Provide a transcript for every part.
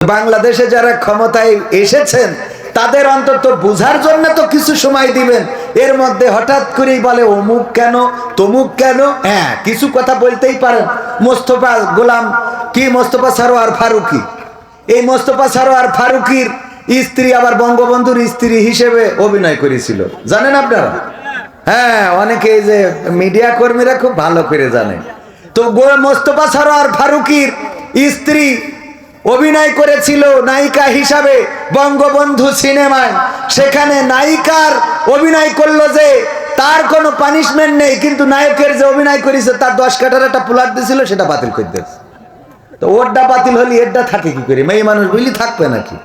বাংলাদেশে যারা ক্ষমতায় এসেছেন তাদের অন্তত বুঝার জন্য তো কিছু সময় দিবেন। এর মধ্যে হঠাৎ করেই বলে অমুক কেন তমুক কেন। হ্যাঁ, কিছু কথা বলতেই পারেন। মোস্তফা গোলাম কি মোস্তফা সরোয়ার ফারুকী, এই মোস্তফা সরোয়ার ফারুকীর স্ত্রী আবার বঙ্গবন্ধুর স্ত্রী হিসেবে অভিনয় করেছিল, জানেন আপনারা? হ্যাঁ, অনেকে এই যে মিডিয়া কর্মীরা খুব ভালো করে জানেন। তো মোস্তফা সরোয়ার ফারুকীর স্ত্রী অভিনয় করেছিল নায়িকা হিসাবে বঙ্গবন্ধু সিনেমায়। সেখানে নায়িকার অভিনয় করলো যে তার কোনো পানিশমেন্ট নেই, কিন্তু নায়কের যে অভিনয় করেছে তার 10 কাঠার একটা প্লট দিয়েছিল, সেটা বাতিল করে দিয়েছে। তো ওরটা বাতিল হলে এরটা থাকে কি করে? মেয়ে মানুষ বুঝলি থাকবে নাকি?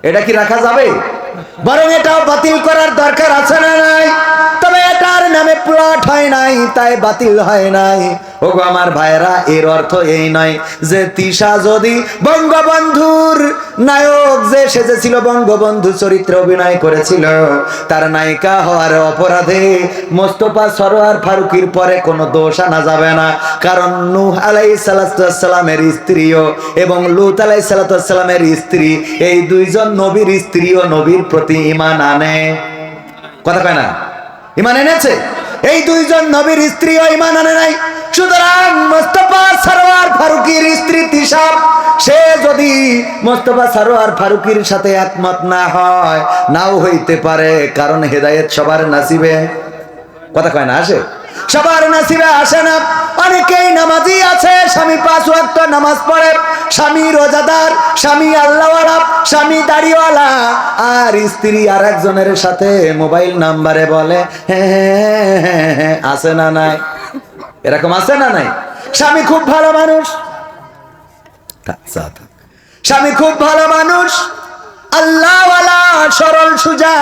এটা কি রাখা যাবে? বরং এটাও বাতিল করার দরকার আছে না নাই? তবে এটার নামে প্লট হয় নাই, তাই বাতিল হয় নাই। ওগো আমার ভাইরা, এর অর্থ এই নয় যে তিশা যদি বঙ্গবন্ধুর নায়ক যে সেজেছিল, বঙ্গবন্ধু চরিত্রে অভিনয় করেছিল, তার নায়িকা হওয়ার অপরাধে মোস্তফা সরোয়ার ফারুকীর পরে কোনো দোষ আনা যাবে না। কারণ নূহ আলাইহিস সালামের স্ত্রীও এবং লূত আলাইহিস সালামের স্ত্রী, এই দুইজন নবীর স্ত্রীও নবীর প্রতি ঈমান আনে। কথা কয় না? ঈমান এনেছে। এই দুইজন নবীর স্ত্রীও ঈমান আনে নাই। সুতরাং মোস্তফা সরোয়ার ফারুকীর স্ত্রী তিশা, সে যদি মোস্তফা সরোয়ার ফারুকীর সাথে একমত না হয়, নাও হইতে পারে। কারণ হেদায়েত সবার নসিবে, কথা কয় না, আসে? সবার নসিবে আসে না। অনেকেই নামাজি আছে, স্বামী 5 ওয়াক্ত নামাজ পড়ে, স্বামী রোজাদার, স্বামী আল্লাহওয়ালা, স্বামী দাড়িওয়ালা, আর স্ত্রী আর একজনের সাথে মোবাইল নাম্বারে বলে হ্যাঁ, আছে না নাই? এরকম আছে না নাই? স্বামী খুব ভালো মানুষ, স্বামী খুব ভালো মানুষ, আল্লাহওয়ালা, সরল সুজা,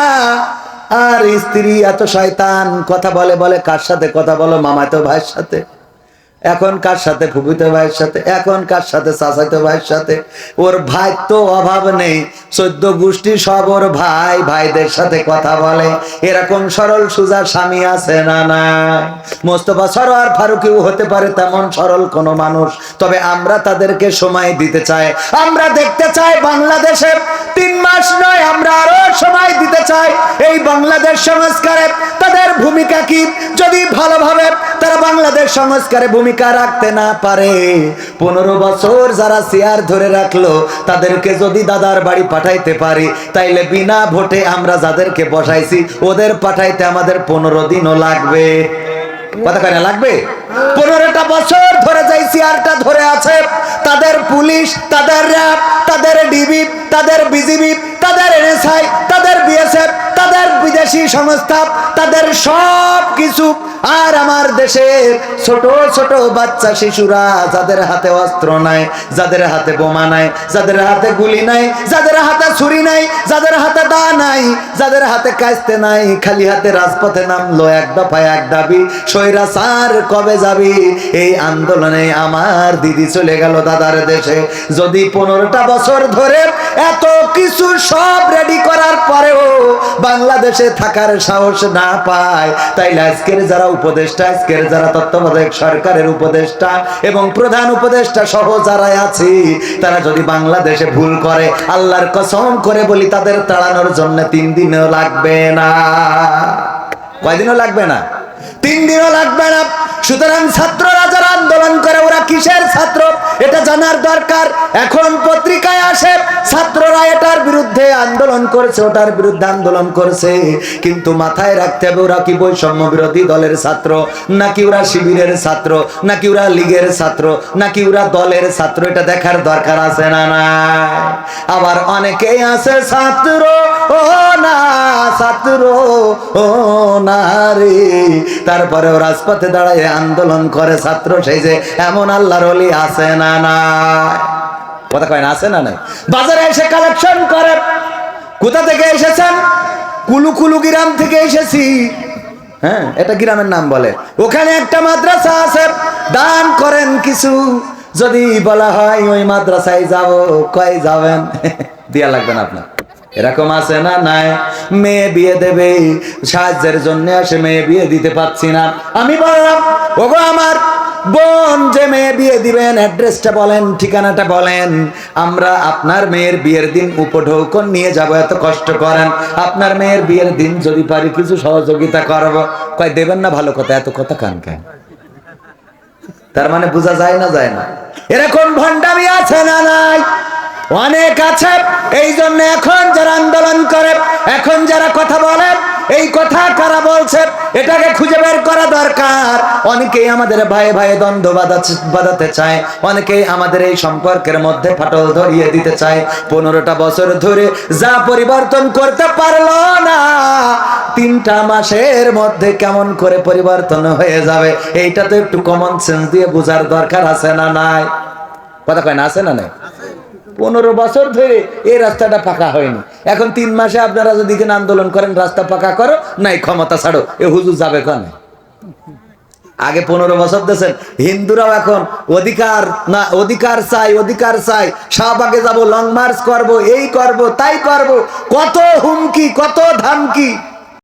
আর স্ত্রী এত শয়তান। কথা বলে বলে কার সাথে কথা বলো? মামাতো ভাইয়ের সাথে, এখন কার সাথে ফুফুতো ভাইয়ের সাথে, এখন কার সাথে চাচাতো ভাইয়ের সাথে। ওর ভাই তো অভাব নেই, 14 গোষ্ঠী সব ওর ভাই, ভাইদের সাথে কথা বলে। এরকম সরল সুজা স্বামী আছে না না? মোস্তফা সরোয়ার ফারুকীও হতে পারে তেমন সরল কোন মানুষ। তবে আমরা তাদেরকে সময় দিতে চাই। আমরা দেখতে চাই বাংলাদেশে 3 মাস নয়, আমরা আরো সময় দিতে চাই এই বাংলাদেশ সংস্কারে তাদের ভূমিকা কি। যদি ভালোভাবে তারা বাংলাদেশ সংস্কারে ভূমিকা রাখতে না পারে, 15 বছর যারা চেয়ার ধরে রাখলো তাদেরকে যদি দাদার বাড়ি পাঠাইতে পারি, তাইলে বিনা ভোটে আমরা যাদেরকে বসাইছি ওদের পাঠাইতে আমাদের 15 দিনও লাগবে। কথা কেন লাগবে? 15টা বছর ধরে যাই চেয়ারটা ধরে আছে, তাদের পুলিশ, তাদের র্যাব, তাদের ডিবি, তাদের বিজিবি, তাদের এনএসআই, তাদের বিএসএফ, তাদের বিদেশি সংস্থা, তাদের সব কিছু। আর আমার দেশের ছোট ছোট বাচ্চা শিশুরা, যাদের হাতে অস্ত্র নাই, যাদের হাতে বোমা নাই, যাদের হাতে গুলি নাই, যাদের হাতে ছুরি নাই, যাদের হাতে দা নাই, যাদের হাতে কাস্তে নাই, খালি হাতে রাজপথে নামলো, এক দফায় এক দাবি, স্বৈরাচার কবে যাবি? এই আন্দোলনে আমার দিদি চলে গেল দাদার দেশে। যদি 15টা বছর ধরে এত কিছু সব রেডি করার পরেও বাংলাদেশে থাকার সাহস না পায়, তাইলে আজকের যারা উপদেষ্টা, আজকের যারা তত্ত্বাবধায়ক সরকারের উপদেষ্টা এবং প্রধান উপদেষ্টা সহ যারা আছে, তারা যদি বাংলাদেশে ভুল করে, আল্লাহর কসম করে বলি তাদের তাড়ানোর জন্য 3 দিনও লাগবে না। কয়দিনও লাগবে না? 3 দিনও লাগবে না। সুতরাং ছাত্ররা যারা আন্দোলন করে, ওরা কিসের ছাত্র এটা জানার দরকার। এখন পত্রিকায় আসে ছাত্ররা এটার বিরুদ্ধে আন্দোলন করছে, ওটার বিরুদ্ধে আন্দোলন করছে, কিন্তু মাথায় রাখতে হবে ওরা কি বৈষম্য বিরোধী দলের ছাত্র, নাকি ওরা শিবিরের ছাত্র, নাকি ওরা লীগের ছাত্র, নাকি ওরা দলের ছাত্র, এটা দেখার দরকার আছে না না? আবার অনেকেই আছে ছাত্র ও না, ছাত্র ও না রে, তারপরে রাজপথে দাঁড়ায় আন্দোলন করে ছাত্র সেই যে, এমন আল্লাহর ওলি আছে না না? কথা কয় না, আছে না নাই? বাজারে এসে কালেকশন করে। কোথা থেকে এসেছেন? কুলুকুলু গ্রাম থেকে এসেছি। হ্যাঁ, এটা গ্রামের নাম বলে। ওখানে একটা মাদ্রাসা আছে, দান করেন কিছু। যদি বলা হয় ওই মাদ্রাসায় যাব, কয় যাবেন? দিয়া লাগবে না আপনার। এরকম আছে না নাই? মেয়ে বিয়ে দেবে, সাহায্যের জন্য আসে, মেয়ে বিয়ে দিতে পারছি না। আমি বললাম ওগো আমার বোন যে মেয়ে বিয়ে দিবেন অ্যাড্রেসটা বলেন, ঠিকানাটা বলেন, আমরা আপনার মেয়ের বিয়ের দিন উপঢৌকন নিয়ে যাব, এত কষ্ট করেন, আপনার মেয়ের বিয়ের দিন যদি পারি কিছু সহযোগিতা করব। কয় দেবেন না, ভালো কথা, এত কথা কান কেন? তার মানে বোঝা যায় না, যায় না? এরকম ভণ্ডামি আছে না নাই? অনেক আছে। এই জন্য এখন যারা আন্দোলন করে, এখন যারা কথা বলে, এই কথা কারা বলছে এটাকে খুঁজে বের করা দরকার। অনেকেই আমাদের ভাই ভাই দ্বন্দ্ব বাঁধাতে চায়, অনেকেই আমাদের এই সম্পর্কের মধ্যে ফাটল ধরিয়ে দিতে চায়। 15টা বছর ধরে যা পরিবর্তন করতে পারলো না, 3টা মাসের মধ্যে কেমন করে পরিবর্তন হয়ে যাবে, এইটা তো একটু কমন সেন্স দিয়ে বোঝার দরকার আছে না নাই? কথা কয় না, আছে না নাই? 15 বছর ধরে এই রাস্তাটা পাকা হয়নি, এখন 3 মাসে আপনারা যদি আন্দোলন করেন রাস্তা পাকা করো, নাই ক্ষমতা ছাড়ো, এ হুজুর যাবে কেন? আগে 15 বছর দিয়েছেন। হিন্দুরাও এখন অধিকার না, অধিকার চাই, অধিকার চাই, শাহবাগে যাব, লং মার্চ করব, এই করব, তাই করব, কত হুমকি, কত ধামকি।